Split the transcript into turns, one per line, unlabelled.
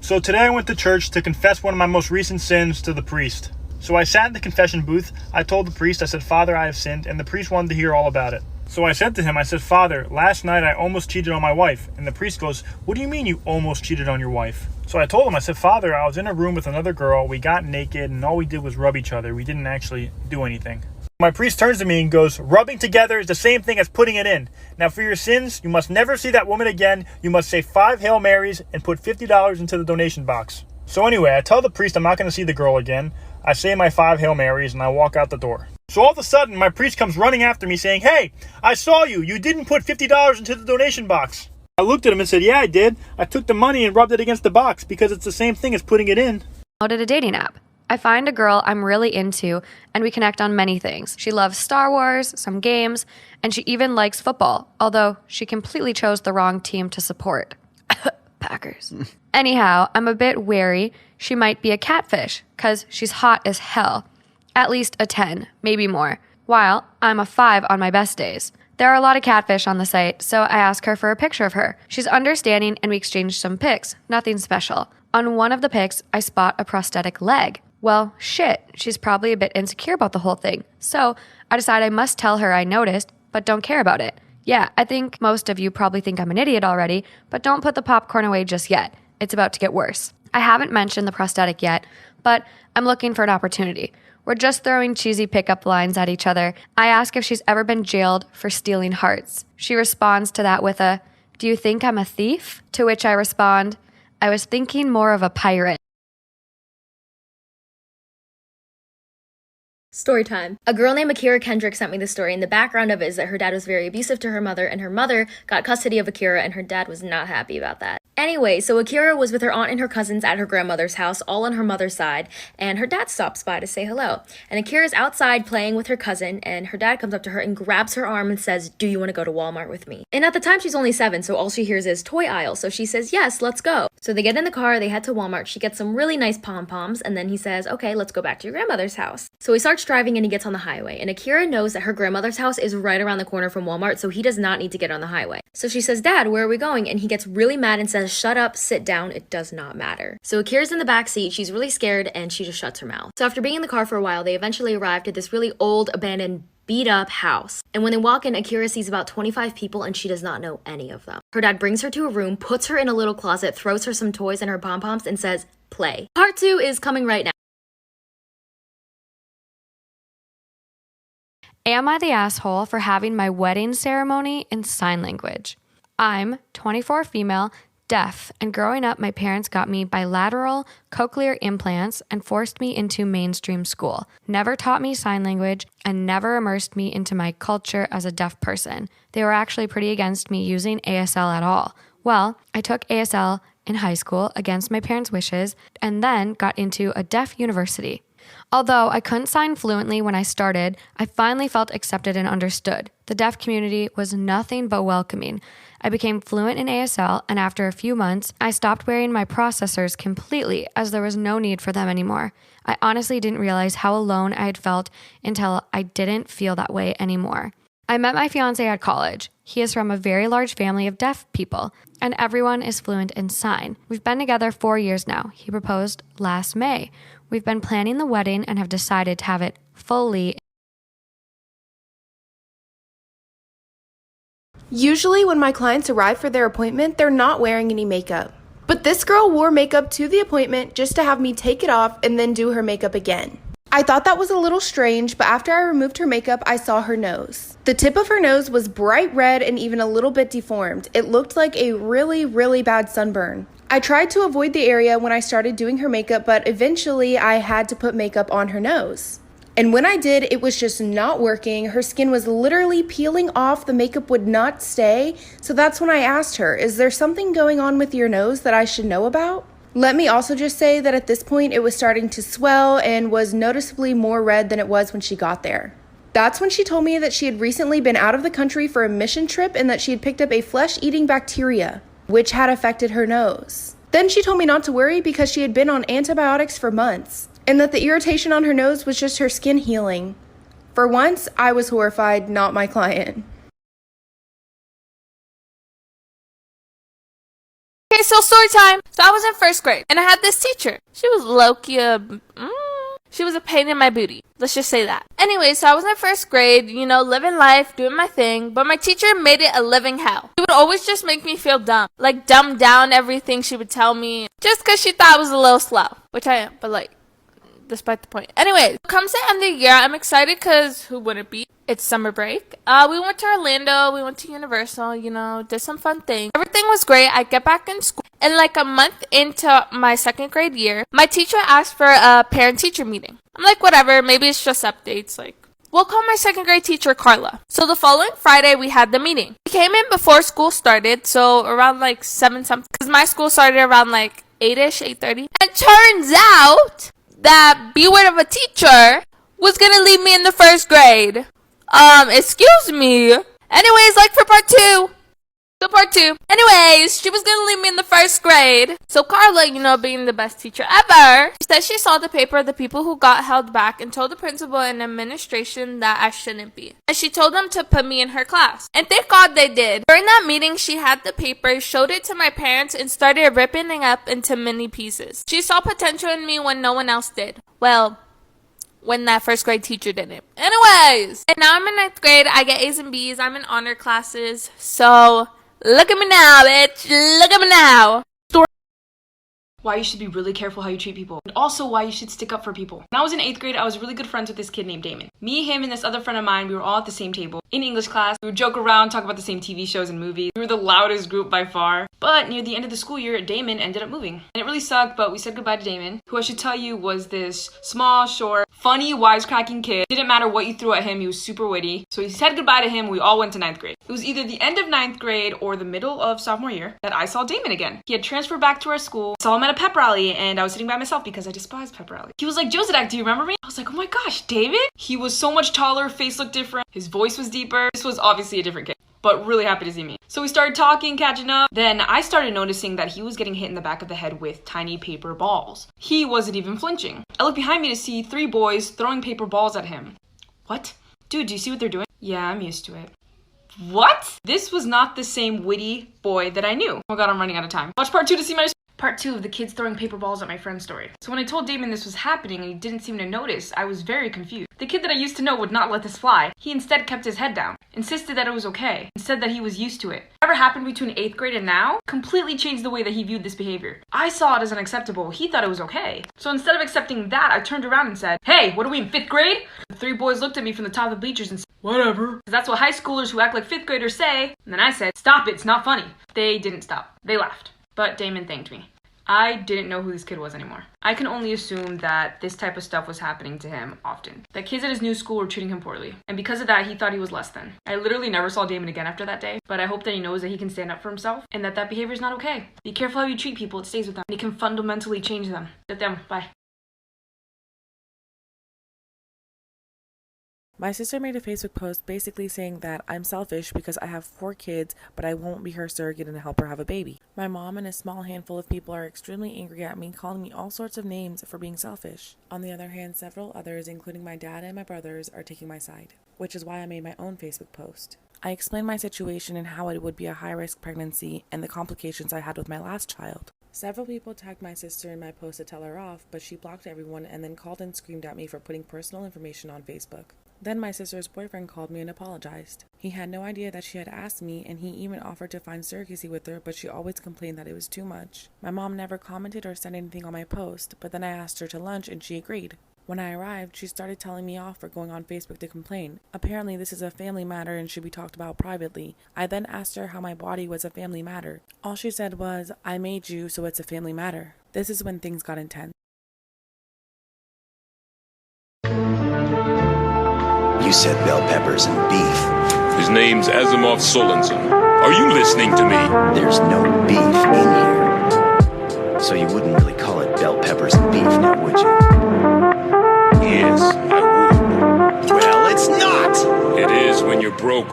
So today I went to church to confess one of my most recent sins to the priest. So I sat in the confession booth. I told the priest, I said, "Father, I have sinned," and the priest wanted to hear all about it. So I said to him, I said, "Father, last night I almost cheated on my wife." And the priest goes, "What do you mean you almost cheated on your wife?" So I told him, I said, "Father, I was in a room with another girl. We got naked and all we did was rub each other. We didn't actually do anything." My priest turns to me and goes, "Rubbing together is the same thing as putting it in. Now for your sins, you must never see that woman again. You must say 5 Hail Marys and put $50 into the donation box." So anyway, I tell the priest I'm not going to see the girl again. I say my 5 Hail Marys and I walk out the door. So all of a sudden, my priest comes running after me saying, "Hey, I saw you. You didn't put $50 into the donation box." I looked at him and said, "Yeah, I did. I took the money and rubbed it against the box because it's the same thing as putting it in."
Downloaded a dating app. I find a girl I'm really into, and we connect on many things. She loves Star Wars, some games, and she even likes football, although she completely chose the wrong team to support. Packers. Anyhow, I'm a bit wary she might be a catfish, because she's hot as hell. At least a 10, maybe more, while I'm a 5 on my best days. There are a lot of catfish on the site, so I ask her for a picture of her. She's understanding, and we exchange some pics, nothing special. On one of the pics, I spot a prosthetic leg. Well, shit, she's probably a bit insecure about the whole thing. So I decide I must tell her I noticed, but don't care about it. Yeah, I think most of you probably think I'm an idiot already, but don't put the popcorn away just yet. It's about to get worse. I haven't mentioned the prosthetic yet, but I'm looking for an opportunity. We're just throwing cheesy pickup lines at each other. I ask if she's ever been jailed for stealing hearts. She responds to that with a, "Do you think I'm a thief?" To which I respond, "I was thinking more of a pirate."
Storytime. A girl named Akira Kendrick sent me this story, and the background of it is that her dad was very abusive to her mother, and her mother got custody of Akira, and her dad was not happy about that. Anyway, so Akira was with her aunt and her cousins at her grandmother's house, all on her mother's side, and her dad stops by to say hello. And Akira's outside playing with her cousin, and her dad comes up to her and grabs her arm and says, "Do you want to go to Walmart with me?" And at the time, she's only 7, so all she hears is toy aisle, so she says, "Yes, let's go." So they get in the car, they head to Walmart, she gets some really nice pom-poms, and then he says, "Okay, let's go back to your grandmother's house." So he starts driving and he gets on the highway, and Akira knows that her grandmother's house is right around the corner from Walmart, so he does not need to get on the highway. So she says, "Dad, where are we going?" And he gets really mad and says, "Shut up, sit down, it does not matter." So Akira's in the back seat, she's really scared, and she just shuts her mouth. So after being in the car for a while, they eventually arrived at this really old, abandoned, beat up house. And when they walk in, Akira sees about 25 people and she does not know any of them. Her dad brings her to a room, puts her in a little closet, throws her some toys and her pom-poms and says, "Play." Part 2 is coming right now.
Am I the asshole for having my wedding ceremony in sign language? I'm 24 female, deaf, and growing up, my parents got me bilateral cochlear implants and forced me into mainstream school. Never taught me sign language and never immersed me into my culture as a deaf person. They were actually pretty against me using ASL at all. Well, I took ASL in high school against my parents' wishes and then got into a deaf university. Although I couldn't sign fluently when I started, I finally felt accepted and understood. The deaf community was nothing but welcoming. I became fluent in ASL, and after a few months, I stopped wearing my processors completely as there was no need for them anymore. I honestly didn't realize how alone I had felt until I didn't feel that way anymore. I met my fiance at college. He is from a very large family of deaf people, and everyone is fluent in sign. We've been together 4 years now. He proposed last May. We've been planning the wedding and have decided to have it fully.
Usually when my clients arrive for their appointment, they're not wearing any makeup. But this girl wore makeup to the appointment just to have me take it off and then do her makeup again. I thought that was a little strange, but after I removed her makeup, I saw her nose. The tip of her nose was bright red and even a little bit deformed. It looked like a really, really bad sunburn. I tried to avoid the area when I started doing her makeup, but eventually I had to put makeup on her nose. And when I did, it was just not working. Her skin was literally peeling off. The makeup would not stay. So that's when I asked her, "Is there something going on with your nose that I should know about?" Let me also just say that at this point, it was starting to swell and was noticeably more red than it was when she got there. That's when she told me that she had recently been out of the country for a mission trip and that she had picked up a flesh-eating bacteria, which had affected her nose. Then she told me not to worry because she had been on antibiotics for months, and that the irritation on her nose was just her skin healing. For once, I was horrified, not my client.
Okay, so story time. So I was in first grade, and I had this teacher. She was low-key she was a pain in my booty. Let's just say that. Anyway, so I was in first grade, living life, doing my thing. But my teacher made it a living hell. She would always just make me feel dumb. Like, dumb down everything she would tell me. Just because she thought I was a little slow. Which I am, but despite the point. Anyway, comes the end of the year, I'm excited because who wouldn't be? It's summer break. We went to Orlando. We went to Universal, did some fun things. Everything was great. I get back in school. And a month into my second grade year, my teacher asked for a parent-teacher meeting. I'm like, whatever. Maybe it's just updates. We'll call my second grade teacher Carla. So the following Friday, we had the meeting. We came in before school started. So around 7-something. Because my school started around 8-ish, 8:30. And it turns out that B-word of a teacher was going to leave me in the first grade. Excuse me. Anyways, for part two. So part two. Anyways, she was going to leave me in the first grade. So Carla, being the best teacher ever, said she saw the paper of the people who got held back and told the principal and administration that I shouldn't be. And she told them to put me in her class. And thank God they did. During that meeting, she had the paper, showed it to my parents, and started ripping it up into mini pieces. She saw potential in me when no one else did. Well, when that first grade teacher didn't. Anyways, and now I'm in 9th grade. I get A's and B's. I'm in honor classes. So look at me now, bitch. Look at me now.
Why you should be really careful how you treat people, and also why you should stick up for people. When I was in 8th grade, I was really good friends with this kid named Damon. Me, him, and this other friend of mine, we were all at the same table. In English class, we would joke around, talk about the same TV shows and movies. We were the loudest group by far. But near the end of the school year, Damon ended up moving. And it really sucked, but we said goodbye to Damon, who I should tell you was this small, short, funny, wisecracking kid. Didn't matter what you threw at him, he was super witty. So we said goodbye to him, we all went to 9th grade. It was either the end of 9th grade or the middle of sophomore year that I saw Damon again. He had transferred back to our school, saw him at a pep rally, and I was sitting by myself because I despise pep rally. He was like, Josadak, do you remember me? I was like, oh my gosh, David? He was so much taller, face looked different, his voice was deeper. This was obviously a different kid, but really happy to see me. So we started talking, catching up. Then I started noticing that he was getting hit in the back of the head with tiny paper balls. He wasn't even flinching. I looked behind me to see 3 boys throwing paper balls at him. What? Dude, do you see what they're doing? Yeah, I'm used to it. What? This was not the same witty boy that I knew. Oh god, I'm running out of time. Watch part 2 to see my part 2 of the kids throwing paper balls at my friend's story. So when I told Damon this was happening and he didn't seem to notice, I was very confused. The kid that I used to know would not let this fly. He instead kept his head down, insisted that it was okay, and said that he was used to it. Whatever happened between 8th grade and now completely changed the way that he viewed this behavior. I saw it as unacceptable. He thought it was okay. So instead of accepting that, I turned around and said, hey, what are we in 5th grade? The 3 boys looked at me from the top of the bleachers and said, whatever. That's what high schoolers who act like 5th graders say. And then I said, stop it, it's not funny. They didn't stop. They laughed. But Damon thanked me. I didn't know who this kid was anymore. I can only assume that this type of stuff was happening to him often. That kids at his new school were treating him poorly. And because of that, he thought he was less than. I literally never saw Damon again after that day, but I hope that he knows that he can stand up for himself and that that behavior is not okay. Be careful how you treat people, it stays with them. And it can fundamentally change them. Get them. Bye.
My sister made a Facebook post basically saying that I'm selfish because I have 4 kids, but I won't be her surrogate and help her have a baby. My mom and a small handful of people are extremely angry at me, calling me all sorts of names for being selfish. On the other hand, several others, including my dad and my brothers, are taking my side, which is why I made my own Facebook post. I explained my situation and how it would be a high-risk pregnancy and the complications I had with my last child. Several people tagged my sister in my post to tell her off, but she blocked everyone and then called and screamed at me for putting personal information on Facebook. Then my sister's boyfriend called me and apologized. He had no idea that she had asked me, and he even offered to find surrogacy with her, but she always complained that it was too much. My mom never commented or said anything on my post, but then I asked her to lunch and she agreed. When I arrived, she started telling me off for going on Facebook to complain. Apparently this is a family matter and should be talked about privately. I then asked her how my body was a family matter. All she said was, I made you, so it's a family matter. This is when things got intense.
You said bell peppers and beef.
His name's Asimov Solensen. Are you listening to me?
There's no beef in here. So you wouldn't really call it bell peppers and beef now, would you?
Yes, I would.
Well, it's not!
It is when you're broke.